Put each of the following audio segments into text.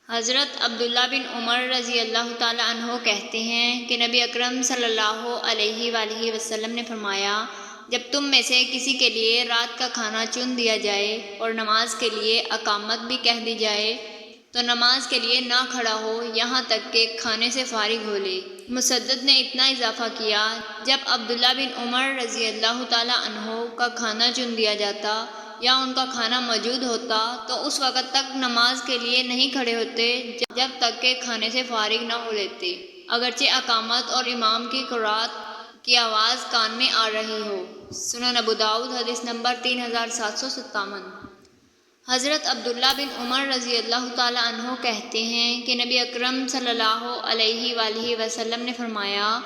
حضرت عبداللہ بن عمر رضی اللہ تعالیٰ عنہ کہتے ہیں کہ نبی اکرم صلی اللہ علیہ وآلہ وسلم نے فرمایا، جب تم میں سے کسی کے لیے رات کا کھانا چن دیا جائے اور نماز کے لیے اقامت بھی کہہ دی جائے تو نماز کے لیے نہ کھڑا ہو یہاں تک کہ کھانے سے فارغ ہو لے۔ مسدد نے اتنا اضافہ کیا، جب عبداللہ بن عمر رضی اللہ تعالیٰ عنہ کا کھانا چن دیا جاتا یا ان کا کھانا موجود ہوتا تو اس وقت تک نماز کے لیے نہیں کھڑے ہوتے جب تک کہ کھانے سے فارغ نہ ہو لیتے، اگرچہ اقامت اور امام کی قرات کی آواز کان میں آ رہی ہو۔ سنن ابو داؤد حدیث نمبر 3757۔ حضرت عبداللہ بن عمر رضی اللہ تعالیٰ عنہ کہتے ہیں کہ نبی اکرم صلی اللہ علیہ وآلہ وسلم نے فرمایا،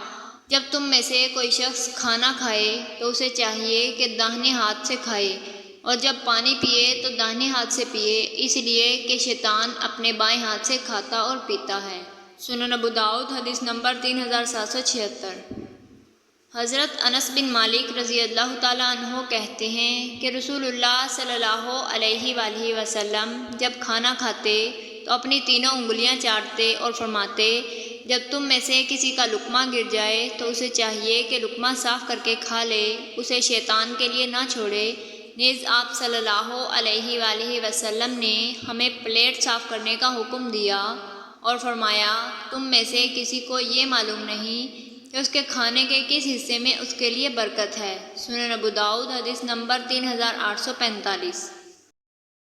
جب تم میں سے کوئی شخص کھانا کھائے تو اسے چاہیے کہ داہنے ہاتھ سے کھائے، اور جب پانی پیے تو داہنے ہاتھ سے پیے، اس لیے کہ شیطان اپنے بائیں ہاتھ سے کھاتا اور پیتا ہے۔ سنن ابو داؤد حدیث نمبر 3776۔ حضرت انس بن مالک رضی اللہ تعالیٰ عنہ کہتے ہیں کہ رسول اللہ صلی اللہ علیہ وآلہ وسلم جب کھانا کھاتے تو اپنی تینوں انگلیاں چاٹتے اور فرماتے، جب تم میں سے کسی کا لقمہ گر جائے تو اسے چاہیے کہ لقمہ صاف کر کے کھا لے، اسے شیطان کے لیے نہ چھوڑے۔ نیز آپ صلی اللہ علیہ وآلہ وسلم نے ہمیں پلیٹ صاف کرنے کا حکم دیا اور فرمایا، تم میں سے کسی کو یہ معلوم نہیں کہ اس کے کھانے کے کس حصے میں اس کے لیے برکت ہے۔ سنن ابو داؤد حدیث نمبر 3845۔